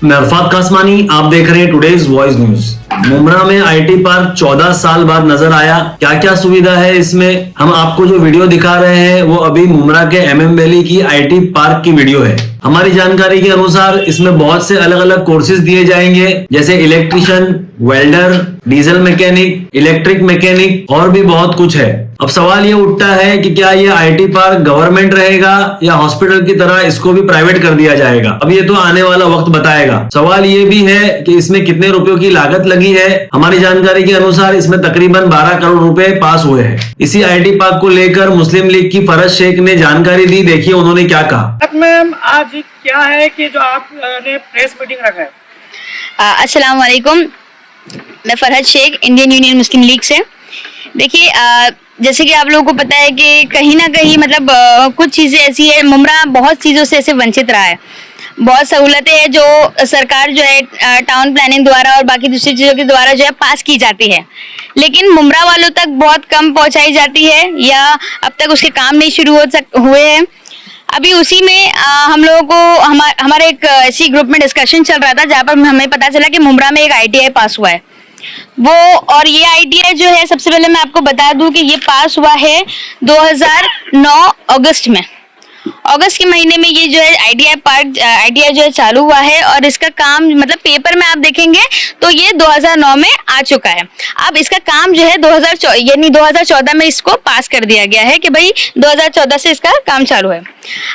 मैं अरफात कासमानी, आप देख रहे हैं टुडेज वॉइस न्यूज। मुमरा में आईटी पार्क 14 साल बाद नजर आया। क्या क्या सुविधा है इसमें, हम आपको जो वीडियो दिखा रहे हैं वो अभी मुमरा के एमएम वैली की आईटी पार्क की वीडियो है। हमारी जानकारी के अनुसार इसमें बहुत से अलग अलग कोर्सेज दिए जाएंगे, जैसे electrician, welder, diesel mechanic, electric mechanic और भी बहुत कुछ है। अब सवाल ये उठता है कि क्या ये आईटी पार्क गवर्नमेंट रहेगा या हॉस्पिटल की तरह इसको भी प्राइवेट कर दिया जाएगा। अब ये तो आने वाला वक्त बताएगा। सवाल ये भी है कि इसमें कितने रुपयों की लागत लगी है। हमारी जानकारी के अनुसार इसमें तकरीबन 12 करोड़ रुपए पास हुए हैं। इसी आईटी पार्क को लेकर मुस्लिम लीग की फरज शेख ने जानकारी दी। देखिए उन्होंने क्या कहा। मैम आज क्या है कि जो आपने प्रेस मीटिंग रखा है। अस्सलाम वालेकुम, मैं फरहद शेख इंडियन यूनियन मुस्लिम लीग से। देखिए जैसे कि आप लोगों को पता है कि कहीं ना कहीं मतलब कुछ चीज़ें ऐसी है, मुमरा बहुत चीज़ों से ऐसे वंचित रहा है। बहुत सहूलतें हैं जो सरकार जो है टाउन प्लानिंग द्वारा और बाकी दूसरी चीज़ों के द्वारा जो है पास की जाती है, लेकिन मुमरा वालों तक बहुत कम पहुंचाई जाती है या अब तक उसके काम नहीं शुरू हुए हैं। अभी उसी में हम लोगों को हमारे एक ऐसी ग्रुप में डिस्कशन चल रहा था जहाँ पर हमें पता चला कि मुमरा में एक आईटीआई पास हुआ है वो, और ये आईटीआई जो है सबसे पहले मैं आपको बता दूं कि ये पास हुआ है 2009 अगस्त में। अगस्त के महीने में ये जो है आईटीआई जो है चालू हुआ है और इसका काम मतलब पेपर में आप देखेंगे तो ये 2009 में आ चुका है। अब इसका काम जो है 2014 में इसको पास कर दिया गया है कि भाई 2014 से इसका काम चालू है।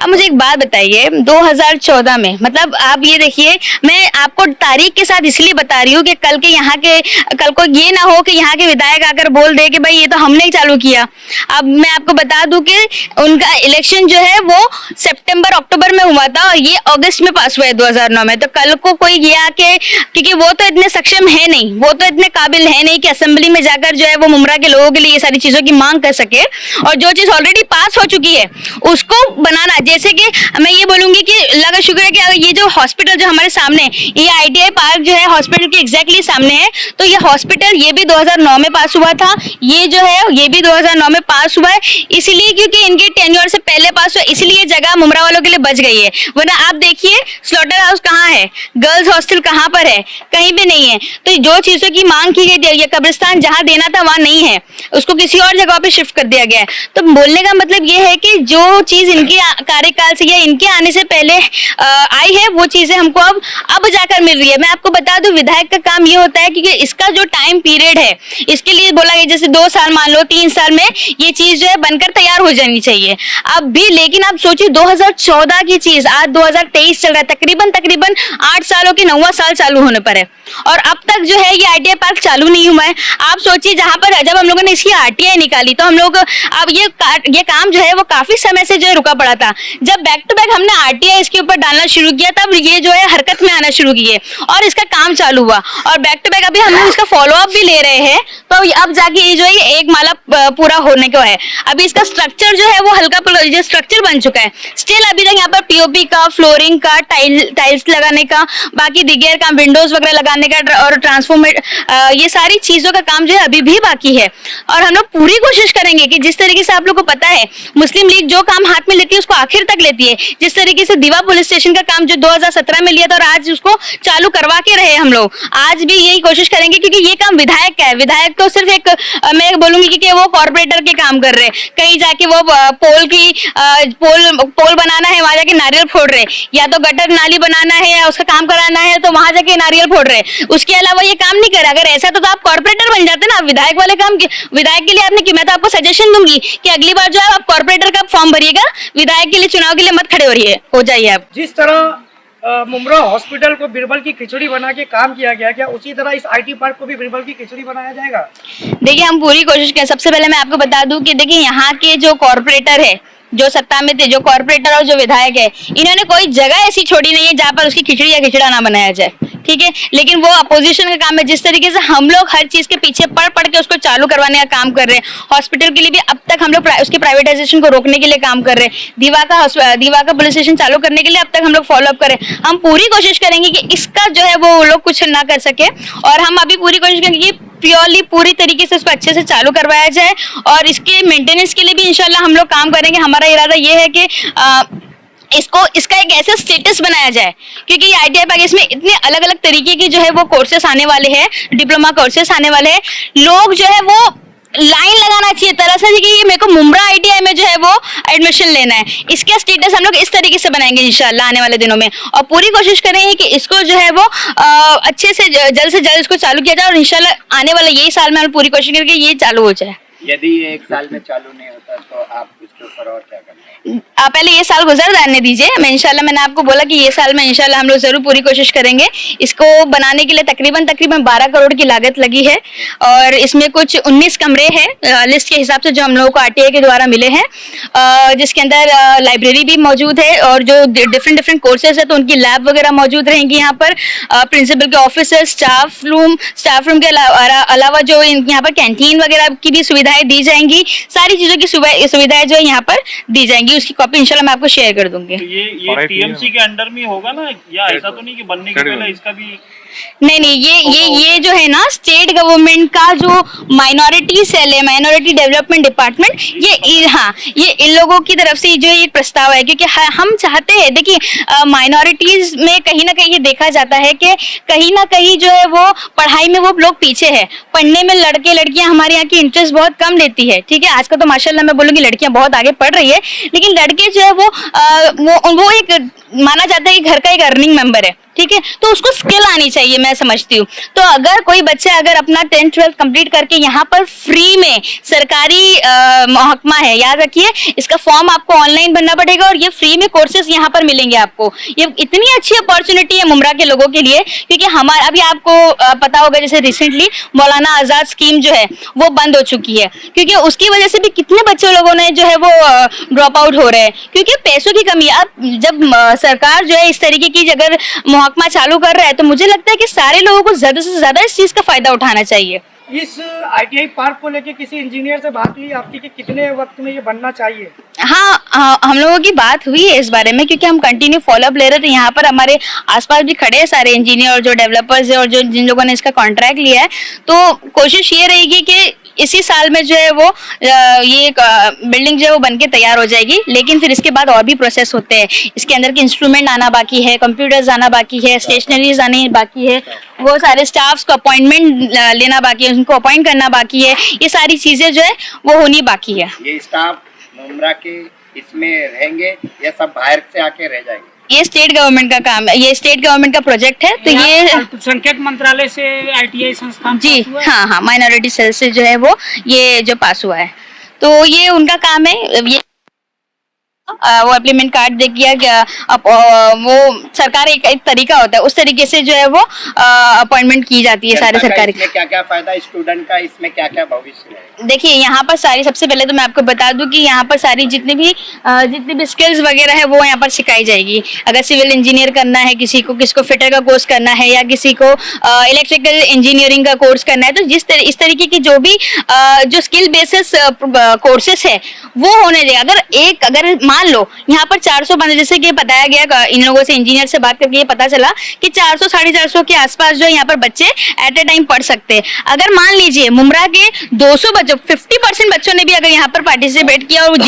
अब मुझे एक बात बताइए, 2014 में मतलब आप ये देखिए, मैं आपको तारीख के साथ इसलिए बता रही हूँ कि कल को ये ना हो कि यहाँ के विधायक आकर बोल दे कि भाई ये तो हमने ही चालू किया। अब मैं आपको बता दूं कि उनका इलेक्शन जो है वो सितंबर अक्टूबर में हुआ था और ये अगस्त में पास हुआ है 2009 में। तो कल को कोई ये आके, क्योंकि वो तो इतने सक्षम है नहीं, वो तो इतने काबिल है नहीं कि असेंबली में जाकर जो है वो मुमरा के लोगों के लिए ये सारी चीजों की मांग कर सके, और जो चीज ऑलरेडी पास हो चुकी है उसको बनाना। जैसे कि मैं ये बोलूंगी कि अल्लाह का शुक्र है कि ये जो हॉस्पिटल जो हमारे सामने, ये आईटीआई पार्क जो है हॉस्पिटल के एग्जैक्टली सामने है, तो ये हॉस्पिटल ये भी 2009 में पास हुआ था, ये जो है ये भी 2009 में पास हुआ है। इसलिए क्योंकि इनके टेन्योर से पहले पास हुआ, इसलिए ये जगह मुमरा वालों के लिए बच गई है। वरना आप देखिए स्लॉटर हाउस कहाँ है, गर्ल्स हॉस्टल कहाँ पर है, कहीं भी नहीं है। तो जो चीजों की मांग की गई थी, ये कब्रिस्तान जहाँ देना था वहां नहीं है, उसको किसी और जगह पे शिफ्ट कर दिया गया है। तो बोलने का मतलब ये है कि जो चीज इनके कार्यकाल से या इनके आने से पहले आई है वो चीजें हमको अब जाकर मिल रही है। मैं आपको बता दूं, विधायक का काम ये होता है क्योंकि इसका जो टाइम पीरियड है इसके लिए बोला गया जैसे 2 साल मान लो, 3 साल में ये चीज जो है बनकर तैयार हो जानी चाहिए अब भी। लेकिन आप सोचिए 2014 की चीज आज 2023 चल रहा है, तकरीबन 8 सालों की 9वां साल चालू होने पर है और अब तक जो है ये आईटीआई पार्क चालू नहीं हुआ है। आप सोचिए जहां पर जब हम लोगों ने इसकी आरटीआई निकाली तो हम लोग अब ये काम जो है वो काफी समय से जो है रुका पड़ा था। जब बैक टू बैक हमने आरटीआई इसके ऊपर डालना शुरू किया तब ये जो है हरकत में आना शुरू किए और इसका काम चालू हुआ और बैक टू बैक अभी हम लोग इसका फॉलो अप भी ले रहे हैं। तो अब जाके ये जो है एक माला पूरा होने को है। अभी इसका स्ट्रक्चर जो है वो हल्का जो स्ट्रक्चर बन चुका है। स्टिल अभी तक यहाँ पर पीओपी का, फ्लोरिंग का, टाइल्स लगाने का, बाकी दिगेर काम, विंडोज वगैरह लगाने का और ट्रांसफॉर्मेट, ये सारी चीजों का काम जो है अभी भी बाकी है। और हम लोग पूरी कोशिश करेंगे कि जिस तरीके से आप लोग को पता है मुस्लिम लीग जो काम हाथ में लेती है उसको आखिर तक लेती है। जिस तरीके से दीवा पुलिस स्टेशन का काम जो 2017 में लिया था और आज उसको चालू करवा के रहे हम लोग, आज भी यही कोशिश करेंगे क्योंकि ये काम विधायक का है। विधायक तो सिर्फ एक मैं बोलूंगी कि वो कॉर्पोरेटर के काम कर रहे हैं, कहीं जाके वो पोल बनाना है वहां जाके नारियल फोड़ रहे, या तो गटर नाली बनाना है या उसका काम कराना है तो वहां जाके नारियल फोड़ रहे, उसके अलावा ये काम नहीं कर। अगर ऐसा तो आप कॉर्पोरेटर बन जाते ना, विधायक वाले काम विधायक के लिए आपने कि मैं तो आपको सजेशन दूंगी कि अगली बार जो है आप कॉर्पोरेटर का फॉर्म भरिएगा, विधायक के लिए चुनाव के लिए मत खड़े हो जाइए आप। जिस तरह मुमरा हॉस्पिटल को बिरबल की खिचड़ी बना के काम किया गया, क्या उसी तरह इस आईटी पार्क को भी बिरबल की खिचड़ी बनाया जाएगा? देखिए हम पूरी कोशिश करें। सबसे पहले मैं आपको बता दूं कि देखिए यहाँ के जो कॉर्पोरेटर है, जो सत्ता में थे, जो कॉर्पोरेटर और जो विधायक है, इन्होंने कोई जगह ऐसी छोड़ी नहीं है जहाँ पर उसकी खिचड़ी या खिचड़ा ना बनाया जाए, ठीक है। लेकिन वो अपोजिशन का काम है। जिस तरीके से हम लोग हर चीज के पीछे पढ़ के उसको चालू करवाने का काम कर रहे हैं, हॉस्पिटल के लिए भी अब तक हम लोग उसके प्राइवेटाइजेशन को रोकने के लिए काम कर रहे हैं, दीवा का पुलिस स्टेशन चालू करने के लिए अब तक हम लोग फॉलो अप करें। हम पूरी कोशिश करेंगे कि इसका जो है वो लोग कुछ ना कर सके और हम अभी पूरी कोशिश करेंगे कि प्योरली पूरी तरीके से इसको अच्छे से चालू करवाया जाए और इसके मेंटेनेंस के लिए भी इंशाल्लाह हम लोग काम करेंगे। हमारा इरादा ये है कि इसको इसका एक ऐसा स्टेटस बनाया जाए, क्योंकि ये ITI पार्क इसमें इतने अलग अलग तरीके के जो है वो कोर्सेस आने वाले हैं, डिप्लोमा कोर्सेस आने वाले हैं। लोग जो है वो लाइन लगाना चाहिए तरह से कि ये मेरे को मुम्ब्रा ITI में जो है वो एडमिशन लेना है। इसका स्टेटस हम लोग इस तरीके से बनाएंगे इंशाल्लाह आने वाले दिनों में, और पूरी कोशिश करेंगे कि इसको जो है वो अच्छे से जल्द इसको चालू किया जाए, और इंशाल्लाह आने वाले यही साल में हम पूरी कोशिश करेंगे ये चालू हो जाए। यदि एक साल में चालू नहीं होता तो आप इसके ऊपर और क्या करना है? पहले ये साल गुजर जाने दीजिए, मैंने आपको बोला कि ये साल में इंशाल्लाह हम लोग जरूर पूरी कोशिश करेंगे। इसको बनाने के लिए तकरीबन 12 करोड़ की लागत लगी है, और इसमें कुछ 19 कमरे हैं लिस्ट के हिसाब से जो हम लोगों को RTI के द्वारा मिले हैं, जिसके अंदर लाइब्रेरी भी मौजूद है, और जो डिफरेंट कोर्सेज है तो उनकी लैब वगैरह मौजूद रहेंगी यहाँ पर। प्रिंसिपल के ऑफिस, स्टाफ रूम के अलावा जो यहाँ पर कैंटीन वगैरह की भी सुविधाएं दी जाएंगी, सारी चीजों की सुविधाएं जो है यहाँ पर दी जाएंगी। उसकी कॉपी इंशाल्लाह मैं आपको शेयर कर दूंगी। तो ये TMC के अंडर में होगा ना, या ऐसा तो नहीं कि बनने के पहले इसका भी? नहीं, ये जो है ना स्टेट गवर्नमेंट का जो माइनॉरिटी सेल है, माइनॉरिटी डेवलपमेंट डिपार्टमेंट, ये इन लोगों की तरफ से जो ये प्रस्ताव है, क्योंकि हम चाहते हैं, देखिए माइनॉरिटीज में कहीं ना कहीं ये देखा जाता है कि कहीं ना कहीं जो है वो पढ़ाई में वो लोग पीछे है, पढ़ने में लड़के लड़कियां हमारे यहाँ की इंटरेस्ट बहुत कम लेती है। ठीक है, आजकल तो माशाल्लाह मैं बोलूँगी लड़कियां बहुत आगे पढ़ रही है, लेकिन लड़के जो है वो एक माना जाता है कि घर का एक अर्निंग मेंबर है। ठीक है, तो उसको स्किल आनी चाहिए, मैं समझती हूँ। तो अगर कोई बच्चा अगर अपना 10th 12th कंप्लीट करके यहाँ पर फ्री में, सरकारी महकमा है, याद रखिए इसका फॉर्म आपको ऑनलाइन भरना पड़ेगा, और ये फ्री में कोर्सेज यहाँ पर मिलेंगे आपको। ये इतनी अच्छी अपॉर्चुनिटी है मुम्ब्रा के लोगों के लिए, क्योंकि हमारा अभी आपको पता होगा जैसे रिसेंटली मौलाना आजाद स्कीम जो है वो बंद हो चुकी है, क्योंकि उसकी वजह से भी कितने बच्चे लोगों ने जो है वो ड्रॉप आउट हो रहे हैं, क्योंकि पैसों की कमी। अब जब सरकार जो है इस तरीके की अगर महकमा चालू कर रहा है, तो मुझे लगता है कि सारे लोगों को ज्यादा से ज्यादा इस चीज का फायदा उठाना चाहिए। इस ITI पार्क को लेके किसी इंजीनियर से बात हुई आपकी कि कितने वक्त में ये बनना चाहिए? हाँ, हम लोगों की बात हुई है इस बारे में, क्योंकि हम कंटिन्यू फॉलोअप ले रहे थे। यहाँ पर हमारे आसपास भी खड़े हैं सारे इंजीनियर और जो डेवलपर्स है और जो जिन लोगों ने इसका कॉन्ट्रैक्ट लिया है। तो कोशिश ये रहेगी कि इसी साल में जो है वो ये बिल्डिंग जो है वो बनके तैयार हो जाएगी, लेकिन फिर इसके बाद और भी प्रोसेस होते हैं। इसके अंदर के इंस्ट्रूमेंट आना बाकी है, कंप्यूटर्स आना बाकी है, स्टेशनरीज आने बाकी है, वो सारे स्टाफ्स को अपॉइंटमेंट लेना बाकी है, उनको अपॉइंट करना बाकी है, ये सारी चीजें जो है वो होनी बाकी है। ये स्टाफ मुम्ब्रा के इसमें रहेंगे या सब बाहर से आके रह जाएंगे? ये स्टेट गवर्नमेंट का काम है, ये स्टेट गवर्नमेंट का प्रोजेक्ट है। तो ये अल्पसंख्यक मंत्रालय से ITI संस्थान जी हाँ, माइनॉरिटी सेल से जो है वो ये जो पास हुआ है, तो ये उनका काम है। ये वो इम्प्लीमेंट कार्ड दे किया वो सरकार एक तरीका होता है, उस तरीके से जो है वो अपॉइंटमेंट की जाती है सारे सरकारी। इसमें क्या क्या फायदा स्टूडेंट का, इसमें क्या क्या भविष्य है? देखिए यहाँ पर सारी, सबसे पहले तो मैं आपको बता दूं कि यहाँ पर सारी जितनी भी स्किल्स वगैरह है वो यहाँ पर सिखाई जाएगी। अगर सिविल इंजीनियर करना है किसी को, किसको फिटर का कोर्स करना है, या किसी को इलेक्ट्रिकल इंजीनियरिंग का कोर्स करना है, तो इस तरीके की जो भी जो स्किल बेसिस कोर्सेस है वो होने देगा। अगर मान लो यहाँ पर 400 बंदे, जैसे कि बताया गया इन लोगों से, इंजीनियर से बात करके ये पता चला कि 400 450 के आसपास जो यहाँ पर बच्चे एट ए टाइम पढ़ सकते हैं। अगर मान लीजिए मुम्ब्रा के 200 बच्चों, 50% बच्चों ने भी अगर यहाँ पर पार्टिसिपेट किया और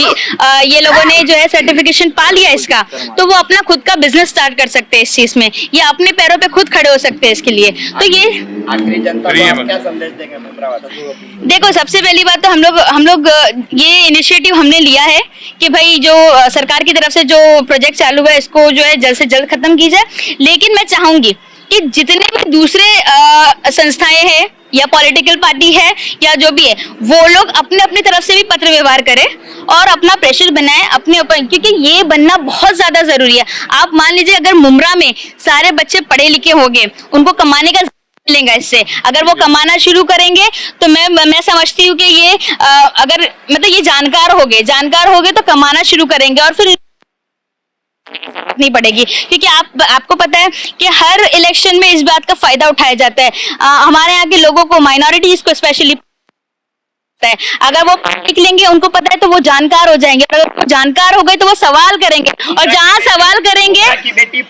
ये लोगों ने जो है सर्टिफिकेशन पा लिया इसका, तो वो अपना खुद का बिजनेस स्टार्ट कर सकते हैं इस चीज में, या अपने पैरों पे खुद खड़े हो सकते हैं इसके लिए। तो ये आखिरी जनता को आप क्या संदेश देंगे मुम्ब्रा वालों को? देखो, सबसे पहली बात तो हम लोग ये इनिशिएटिव हमने लिया है कि भाई जो सरकार की तरफ से जो प्रोजेक्ट चालू है इसको जो है जल्द से जल्द खत्म की जाए। लेकिन मैं चाहूंगी कि जितने भी दूसरे संस्थाएं हैं या पॉलिटिकल पार्टी है या जो भी है, वो लोग अपने अपनी तरफ से भी पत्र व्यवहार करें और अपना प्रेशर बनाएं अपने ऊपर, क्योंकि ये बनना बहुत ज्यादा जरूरी है। आप मान लीजिए अगर मुम्ब्रा में सारे बच्चे पढ़े लिखे होंगे, उनको कमाने का मिलेगा इससे, अगर वो कमाना शुरू करेंगे तो मैं समझती हूँ कि ये अगर मतलब ये जानकार हो गए तो कमाना शुरू करेंगे और फिर नहीं पड़ेगी, क्योंकि आपको पता है कि हर इलेक्शन में इस बात का फायदा उठाया जाता है। हमारे यहाँ के लोगों को, माइनॉरिटीज को स्पेशली है, अगर वो पढ़ लेंगे, उनको पता है, तो वो जानकार हो जाएंगे। अगर वो जानकार हो गए तो वो सवाल करेंगे, और जहाँ सवाल करेंगे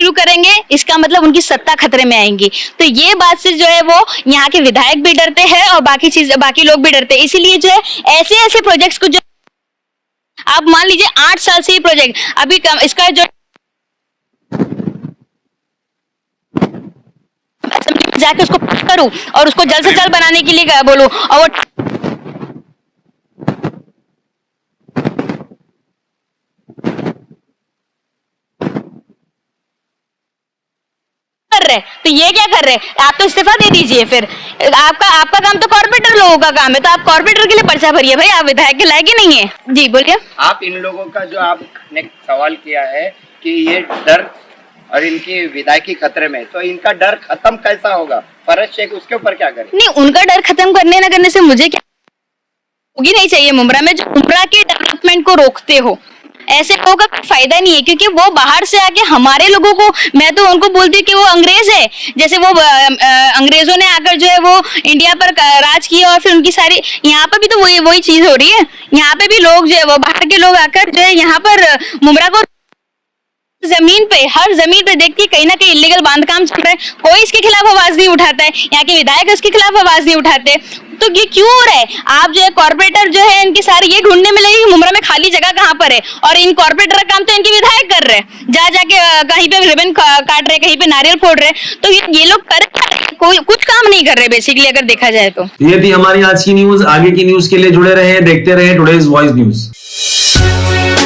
शुरू करेंगे, इसका मतलब उनकी सत्ता खतरे में आएंगी। तो ये बात से जो है वो यहाँ के विधायक भी डरते हैं और बाकी लोग भी डरते हैं। इसीलिए जो है ऐसे प्रोजेक्ट्स को जो आप मान लीजिए 8 साल से ये प्रोजेक्ट अभी इसका जो जाके उसको करूं और उसको जल्द से जल्द बनाने के लिए बोलूं और वो कर रहे, तो ये क्या कर रहे? आप तो इस्तीफा दे दीजिए फिर। आपका काम तो कॉर्पोरेटर लोगों का काम है, तो आप कॉर्पोरेटर के लिए पर्चा भरिए भाई, आप विधायक के लायक ही नहीं है। जी बोलिए। आप इन लोगों का जो आपने सवाल किया है कि ये डर और इनकी विधायकी खतरे में, तो इनका डर खत्म कैसा होगा? फरहद शेख उसके ऊपर क्या करे? नहीं, उनका डर खत्म करने ना करने से मुझे क्या होगी नहीं चाहिए मुमरा में, जो मुमरा के डेवलपमेंट को रोकते हो। ऐसे लोगों का कोई फायदा नहीं है, क्योंकि वो बाहर से आके हमारे लोगों को, मैं तो उनको बोलती हूँ कि वो अंग्रेज है। जैसे वो अंग्रेजों ने आकर जो है वो इंडिया पर राज किया और फिर उनकी सारी, यहाँ पर भी तो वही चीज हो रही है। यहाँ पे भी लोग जो है वो बाहर के लोग आकर जो है यहाँ पर मुमरा को जमीन पे, हर जमीन पे देखती है कहीं ना कहीं इलीगल बांध काम चल रहा है, कोई इसके खिलाफ आवाज नहीं उठाता है। यहाँ के विधायक इसके खिलाफ आवाज नहीं उठाते, तो ये क्यों हो रहा है? आप जो है कॉर्पोरेटर जो है इनकी सारी ये ढूंढने में लगे कि मुमरा में खाली जगह कहाँ पर है, और इन कॉर्पोरेटर का काम तो इनके विधायक कर रहे हैं, जा जाके कहीं पे रिबन काट रहे, कहीं पे नारियल फोड़ रहे। तो ये लोग कर कोई कुछ काम नहीं कर रहे बेसिकली, अगर देखा जाए तो। ये थी हमारी आज की न्यूज। आगे की न्यूज के लिए जुड़े रहे, देखते रहे टुडेज वॉइस न्यूज।